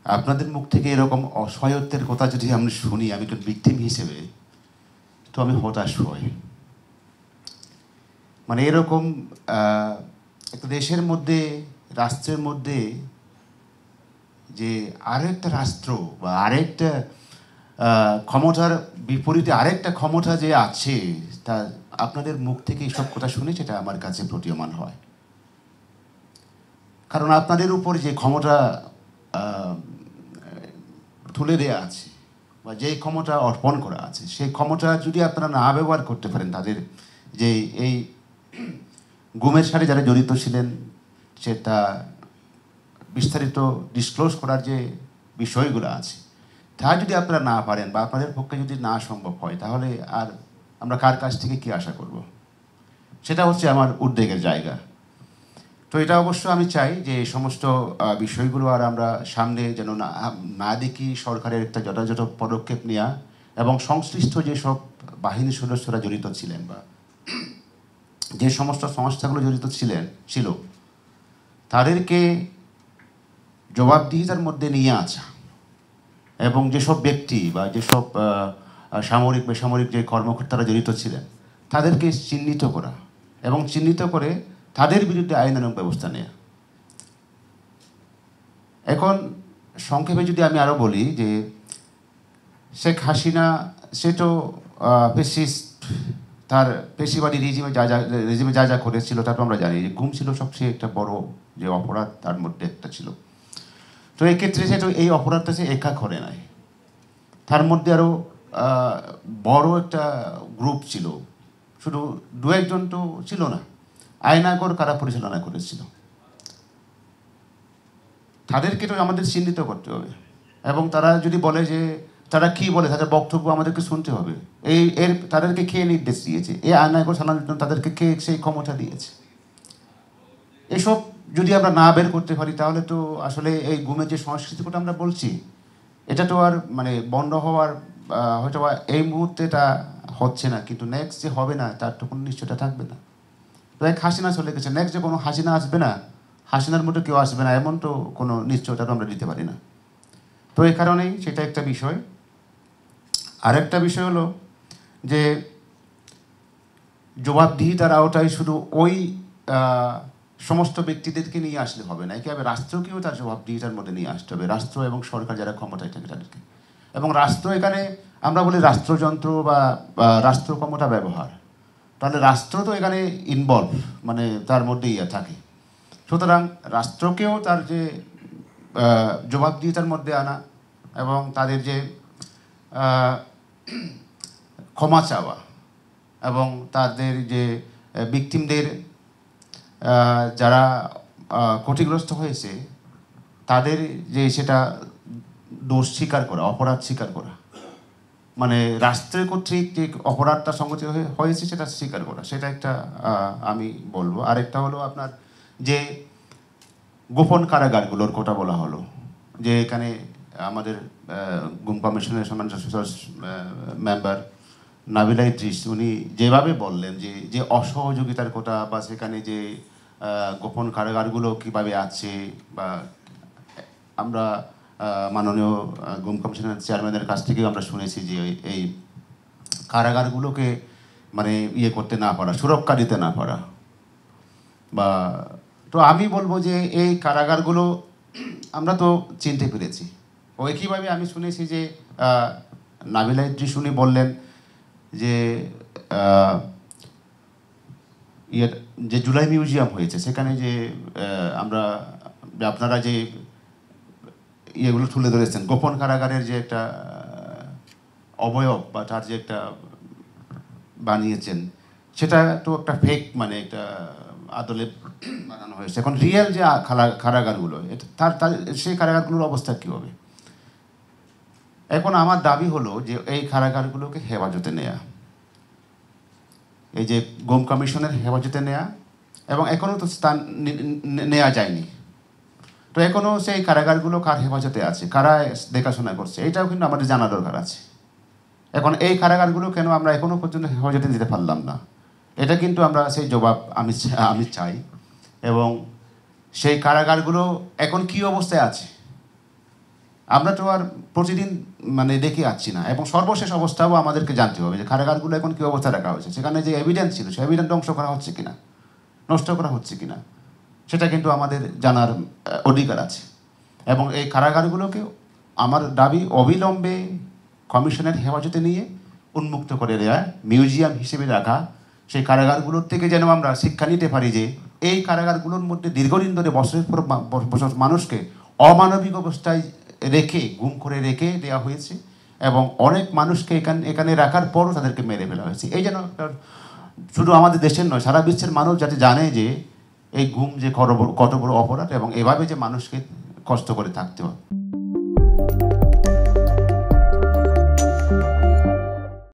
আপনাদের মুখ থেকে এরকম অসহায়ত্বের কথা যদি আমি শুনি, আমি একজন ভিকটিম হিসেবে, তো আমি হতাশ হই। মানে এরকম একটা দেশের মধ্যে, রাষ্ট্রের মধ্যে যে আরেকটা রাষ্ট্র বা আরেকটা ক্ষমতার বিপরীতে আরেকটা ক্ষমতা যে আছে, তা আপনাদের মুখ থেকে এইসব কথা শুনে সেটা আমার কাছে প্রতীয়মান হয়। কারণ আপনাদের উপর যে ক্ষমতা তুলে দেওয়া আছে বা যে ক্ষমতা অর্পণ করা আছে, সেই ক্ষমতা যদি আপনারা না ব্যবহার করতে পারেন, তাদের যে এই গুমের সাথে যারা জড়িত ছিলেন সেটা বিস্তারিত ডিসক্লোজ করার যে বিষয়গুলো আছে, তা যদি আপনারা না পারেন বা আপনাদের পক্ষে যদি না সম্ভব হয়, তাহলে আর আমরা কার কাছ থেকে কি আশা করব? সেটা হচ্ছে আমার উদ্বেগের জায়গা। তো এটা অবশ্য আমি চাই যে এই সমস্ত বিষয়গুলো আর আমরা সামনে যেন না দেখি। সরকারের একটা যথাযথ পদক্ষেপ নেওয়া এবং সংশ্লিষ্ট যেসব বাহিনীর সদস্যরা জড়িত ছিলেন বা যে সমস্ত সংস্থাগুলো জড়িত ছিল তাদেরকে জবাবদিহিতার মধ্যে নিয়ে আসা, এবং যেসব ব্যক্তি বা যেসব সামরিক বেসামরিক যে কর্মকর্তারা জড়িত ছিলেন তাদেরকে চিহ্নিত করা এবং চিহ্নিত করে তাদের বিরুদ্ধে আইনানুগ ব্যবস্থা নেওয়া। এখন সংক্ষেপে যদি আমি আরও বলি যে শেখ হাসিনা সে তো ফেসিস্ট, তার পেশিবাদী রেজিমে যা যা করেছিল তা তো আমরা জানি। যে গুম ছিল সবচেয়ে একটা বড় যে অপরাধ, তার মধ্যে একটা ছিল। তো এক্ষেত্রে সে তো এই অপরাধটা সে একা করে নাই, তার মধ্যে আরও বড় একটা গ্রুপ ছিল, শুধু দু একজন তো ছিল না। আয়নাগর কারা পরিচালনা করেছিল, তাদেরকে তো আমাদের চিহ্নিত করতে হবে। এবং তারা যদি বলে যে তারা কি বলে, তাদের বক্তব্য আমাদেরকে শুনতে হবে। তাদেরকে কে নির্দেশ দিয়েছে, এই আয়নাগর চালানোর জন্য তাদেরকে কে সেই ক্ষমতা দিয়েছে, এসব যদি আমরা না বের করতে পারি, তাহলে তো আসলে এই গুমের যে সংস্কৃতি কথা আমরা বলছি, এটা তো আর মানে বন্ধ হওয়ার হয়তো এই মুহূর্তে এটা হচ্ছে না, কিন্তু নেক্সট যে হবে না তার তো কোনো নিশ্চয়তা থাকবে না। তো এক হাসিনা চলে গেছে, নেক্সট যে কোনো হাসিনা আসবে না, হাসিনার মতো কেউ আসবে না, এমন তো কোনো নিশ্চয়তা তো আমরা দিতে পারি না। তো এই কারণেই সেটা একটা বিষয়। আরেকটা বিষয় হলো যে জবাবদিহিতার আওতায় শুধু ওই সমস্ত ব্যক্তিদেরকে নিয়ে আসলে হবে না, একেবারে রাষ্ট্রকেও তার জবাবদিহিতার মধ্যে নিয়ে আসতে হবে। রাষ্ট্র এবং সরকার যারা ক্ষমতায় থাকে তাদেরকে, এবং রাষ্ট্র এখানে আমরা বলি রাষ্ট্রযন্ত্র বা রাষ্ট্র ক্ষমতা ব্যবহার, তাহলে রাষ্ট্র তো এখানে ইনভলভ, মানে তার মধ্যে ইয়ে থাকে। সুতরাং রাষ্ট্রকেও তার যে জবাবদিহিতার মধ্যে আনা এবং তাদের যে ক্ষমা চাওয়া এবং তাদের যে ভিকটিমদের যারা ক্ষতিগ্রস্ত হয়েছে তাদের যে সেটা দোষ স্বীকার করা, অপরাধ স্বীকার করা, মানে রাষ্ট্রের কর্তৃক যে অপরাধটা সংগঠিত হয়েছে সেটা স্বীকার করা, সেটা একটা আমি বলবো। আরেকটা হলো আপনার যে গোপন কারাগারগুলোর কথা বলা হলো, যে এখানে আমাদের গুম কমিশনের সম্মানিত মেম্বার নাবিলা ইদ্রিস উনি যেভাবে বললেন যে যে অসহযোগিতার কথা বা সেখানে যে গোপন কারাগারগুলো কীভাবে আছে, বা আমরা মাননীয় গুম কমিশনের চেয়ারম্যানের কাছ থেকেও আমরা শুনেছি যে এই কারাগারগুলোকে মানে ইয়ে করতে না পারা, সুরক্ষা দিতে না পারা, বা তো আমি বলবো যে এই কারাগারগুলো আমরা তো চিনতে পেরেছি। ও একইভাবে আমি শুনেছি যে নাবিলা ইদ্রিস উনি বললেন যে যে জুলাই মিউজিয়াম হয়েছে সেখানে যে আমরা আপনারা যে ইয়েগুলো তুলে ধরেছেন, গোপন কারাগারের যে একটা অবয়ব বা তার যে একটা বানিয়েছেন, সেটা তো একটা ফেক, মানে একটা আদলে বানানো হয়েছে। এখন রিয়েল যে কারাগারগুলো, তার সেই কারাগারগুলোর অবস্থা কী হবে? এখন আমার দাবি হলো যে এই কারাগারগুলোকে হেফাজতে নেয়া, এই যে গুম কমিশনের হেফাজতে নেয়া, এবং এখনও তো স্থান নেওয়া যায়নি। তো এখনও সেই কারাগারগুলো কার হেফাজতে আছে, কারা দেখাশোনা করছে, এটাও কিন্তু আমাদের জানা দরকার আছে। এখন এই কারাগারগুলো কেন আমরা এখনও পর্যন্ত হেফাজতে দিতে পারলাম না, এটা কিন্তু আমরা সেই জবাব আমি চাই। এবং সেই কারাগারগুলো এখন কী অবস্থায় আছে, আমরা তো আর প্রতিদিন মানে দেখে আসছি না, এবং সর্বশেষ অবস্থাও আমাদেরকে জানতে হবে যে কারাগারগুলো এখন কী অবস্থা রাখা হয়েছে, সেখানে যে এভিডেন্স ছিল সেই এভিডেন্স ধ্বংস করা হচ্ছে কিনা, নষ্ট করা হচ্ছে কিনা, সেটা কিন্তু আমাদের জানার অধিকার আছে। এবং এই কারাগারগুলোকে আমার দাবি অবিলম্বে কমিশনের হেফাজতে নিয়ে উন্মুক্ত করে দেওয়া, মিউজিয়াম হিসেবে রাখা। সেই কারাগারগুলোর থেকে যেন আমরা শিক্ষা নিতে পারি যে এই কারাগারগুলোর মধ্যে দীর্ঘদিন ধরে বছরের পর বছর মানুষকে অমানবিক অবস্থায় রেখে, গুম করে রেখে দেওয়া হয়েছে, এবং অনেক মানুষকে এখানে রাখার পরও তাদেরকে মেরে ফেলা হয়েছে। এই যেন শুধু আমাদের দেশের নয়, সারা বিশ্বের মানুষ যাতে জানে যে এই গুম যে কত বড় অপরাধ, এবং এভাবে যে মানুষকে কষ্ট করে থাকতে হয়।